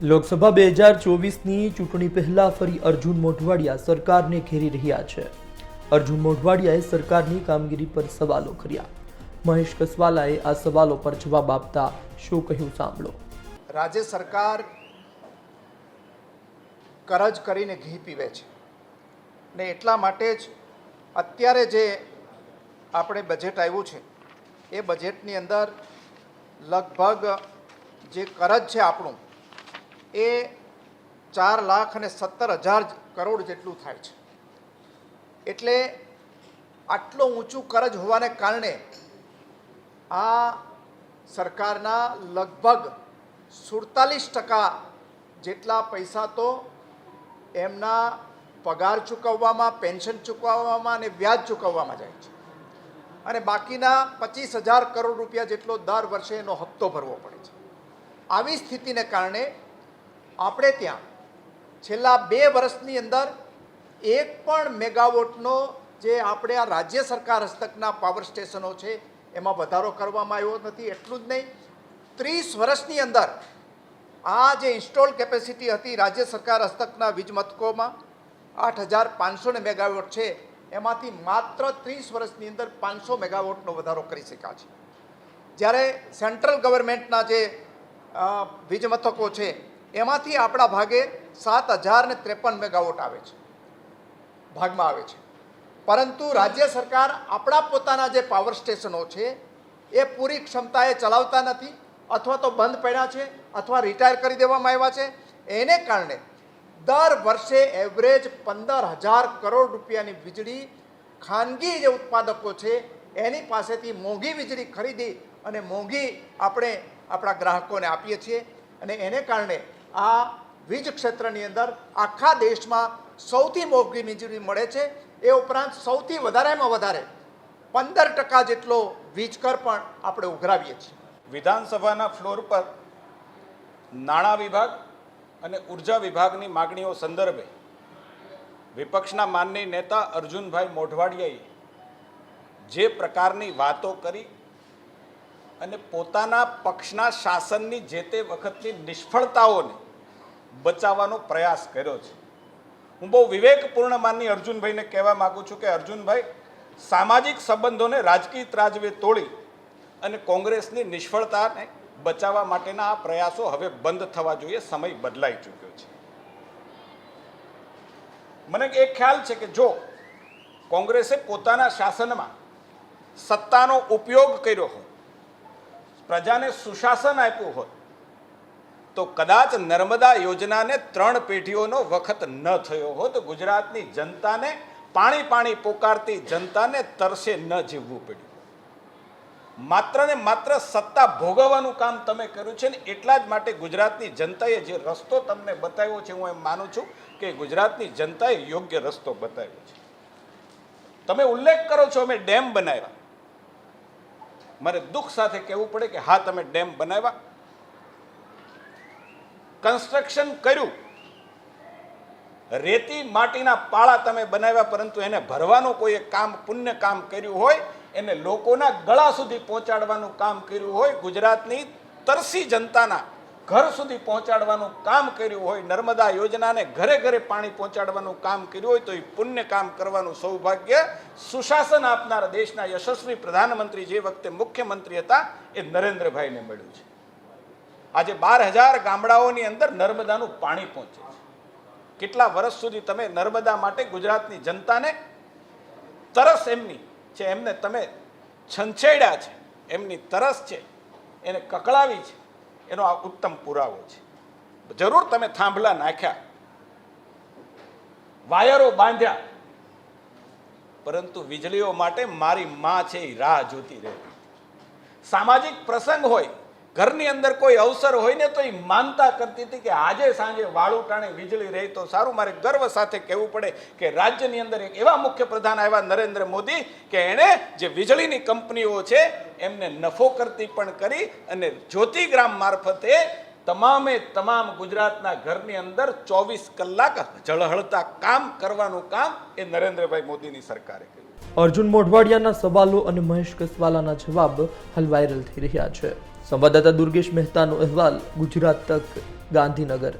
લોકસભા 2024ની ચૂંટણી પહેલા ફરી અર્જુન મોઢવાડિયા સરકારને ઘેરી રહ્યા છે। અર્જુન મોઢવાડિયાએ સરકારની કામગીરી પર સવાલો કર્યા। મહેશ કસવાલાએ આ સવાલો પર જવાબ આપતા શું કહ્યું સાંભળો। રાજ્ય સરકાર કરજ કરીને ઘી પીવે છે ને એટલા માટે જ અત્યારે જે આપણે બજેટ આવ્યું છે એ બજેટની અંદર લગભગ જે કરજ છે આપણું એ 4,17,000 કરોડ જેટલું થાય છે। એટલે આટલું ઊંચું કરજ હોવાને કારણે આ સરકારના લગભગ 47% જેટલા પૈસા તો એમના પગાર ચૂકવવામાં, પેન્શન ચૂકવવામાં અને વ્યાજ ચૂકવવામાં જાય છે અને બાકીના 25,000 કરોડ રૂપિયા જેટલો દર વર્ષે એનો હપ્તો ભરવો પડે છે। આવી સ્થિતિને કારણે આપણે ત્યાં છેલ્લા 2 વર્ષની અંદર એક પણ મેગાવોટનો જે આપણે આ રાજ્ય સરકાર હસ્તકના પાવર સ્ટેશનો છે એમાં વધારો કરવામાં આવ્યો નથી। એટલું જ નહીં, 30 વર્ષની અંદર આ જે ઇન્સ્ટોલ કેપેસિટી હતી રાજ્ય સરકાર હસ્તકના વીજ મથકોમાં 8,500 મેગાવોટ છે, એમાંથી માત્ર 30 વર્ષની અંદર 500 મેગાવોટનો વધારો કરી શક્યા છે। જ્યારે સેન્ટ્રલ ગવર્મેન્ટના જે વીજ મથકો છે એમાંથી આપણા ભાગે 7,053 મેગાવોટ આવે છે, ભાગમાં આવે છે। પરંતુ રાજ્ય સરકાર આપણા પોતાના જે પાવર સ્ટેશનો છે એ પૂરી ક્ષમતાએ ચલાવતા નથી, અથવા તો બંધ પડ્યા છે અથવા રિટાયર કરી દેવામાં આવ્યા છે। એને કારણે દર વર્ષે એવરેજ 15,000 કરોડ રૂપિયાની વીજળી ખાનગી જે ઉત્પાદકો છે એની પાસેથી મોંઘી વીજળી ખરીદી અને મોંઘી આપણે આપણા ગ્રાહકોને આપીએ છીએ અને એને કારણે આ વીજ ક્ષેત્રની અંદર આખા દેશમાં સૌથી મોંઘી વીજળી મળે છે। એ ઉપરાંત સૌથી વધારેમાં વધારે 15% જેટલો વીજ કર પણ આપણે ઉઘરાવીએ છીએ। વિધાનસભાના ફ્લોર પર નાણાં વિભાગ અને ઉર્જા વિભાગની માગણીઓ સંદર્ભે વિપક્ષના માનનીય નેતા અર્જુનભાઈ મોઢવાડિયાએ જે પ્રકારની વાતો કરી અને પોતાના પક્ષના શાસનની જે તે વખતની નિષ્ફળતાઓને બચાવવાનો પ્રયાસ કર્યો છે। હું બહુ વિવેકપૂર્ણ માનનીય અર્જુનભાઈને કહેવા માગું છું કે અર્જુનભાઈ, સામાજિક સંબંધોને રાજકીય ત્રાજવે તોડી અને કોંગ્રેસની નિષ્ફળતાને બચાવવા માટેના આ પ્રયાસો હવે બંધ થવા જોઈએ। સમય બદલાઈ ચૂક્યો છે। મને એક ખ્યાલ છે કે જો કોંગ્રેસે પોતાના શાસનમાં સત્તાનો ઉપયોગ કર્યો હોત, પ્રજાને સુશાસન આપ્યું હોત, તો કદાચ નર્મદા યોજનાને 3 પેઢીઓનો વખત ન થયો હોત। ગુજરાતની જનતાને પાણી પાણી પોકારતી જનતાને તરસે ન જીવવું પડ્યું। માત્ર ને માત્ર સત્તા ભોગવવાનું કામ તમે કર્યું છે ને એટલા જ માટે ગુજરાતની જનતાએ જે રસ્તો તમને બતાવ્યો છે, હું એમ માનું છું કે ગુજરાતની જનતાએ યોગ્ય રસ્તો બતાવ્યો છે। તમે ઉલ્લેખ કરો છો અમે ડેમ બનાવ્યા, મારે દુઃખ સાથે કહેવું પડે કે હા, તમે ડેમ બનાવ્યા, કન્સ્ટ્રક્શન કર્યું, રેતી માટીના પાળા તમે બનાવ્યા, પરંતુ એને ભરવાનું કોઈ એક કામ, પુણ્ય કામ કર્યું હોય, એને લોકોના ગળા સુધી પહોંચાડવાનું કામ કર્યું હોય, ગુજરાતની તરસી જનતાના ઘર સુધી પહોંચાડવાનું કામ કર્યું હોય, નર્મદા યોજનાને ઘરે ઘરે પાણી પહોંચાડવાનું કામ કર્યું હોય, તો એ પુણ્ય કામ કરવાનું સૌભાગ્ય સુશાસન આપનાર દેશના યશસ્વી પ્રધાનમંત્રી જે વખતે મુખ્યમંત્રી હતા એ નરેન્દ્રભાઈને મળ્યું છે। આજે 12,000 ગામડાઓની અંદર નર્મદાનું પાણી પહોંચે છે। કેટલા વર્ષ સુધી તમે નર્મદા માટે ગુજરાતની જનતાને તરસ એમની છે, એમને તમે છંછેડ્યા છે, એમની તરસ છે એને કકળાવી છે, એનો આ ઉત્તમ પુરાવો છે। જરૂર તમે થાંભલા નાખ્યા, વાયરો બાંધ્યા, પરંતુ વીજળીઓ માટે મારી માં છે એ રાહ જોતી રહે। સામાજિક પ્રસંગ હોય, ઘરની અંદર કોઈ અવસર હોય ને તો એ માનતા કરતી હતી કે આજે સાંજે વાળું ટાણે વીજળી રહી તો સારું। મારે ગર્વ સાથે કહેવું પડે કે રાજ્યની અંદર એક એવા મુખ્યપ્રધાન આવ્યા નરેન્દ્ર મોદી કે એણે જે વીજળીની કંપનીઓ છે એમને નફો કરતી પણ કરી અને જ્યોતિગ્રામ મારફતે તમામ ગુજરાતના ઘરની અંદર 24 કલાક ઝળહળતા કામ કરવાનું કામ એ નરેન્દ્રભાઈ મોદીની સરકારે કર્યું। અર્જુન મોઢવાડિયાના સવાલો અને મહેશ કસવાલાના જવાબ હાલ વાયરલ થઈ રહ્યા છે। સંવાદદાતા દુર્ગેશ મહેતાનો અહેવાલ, ગુજરાત તક। ગાંધીનગર।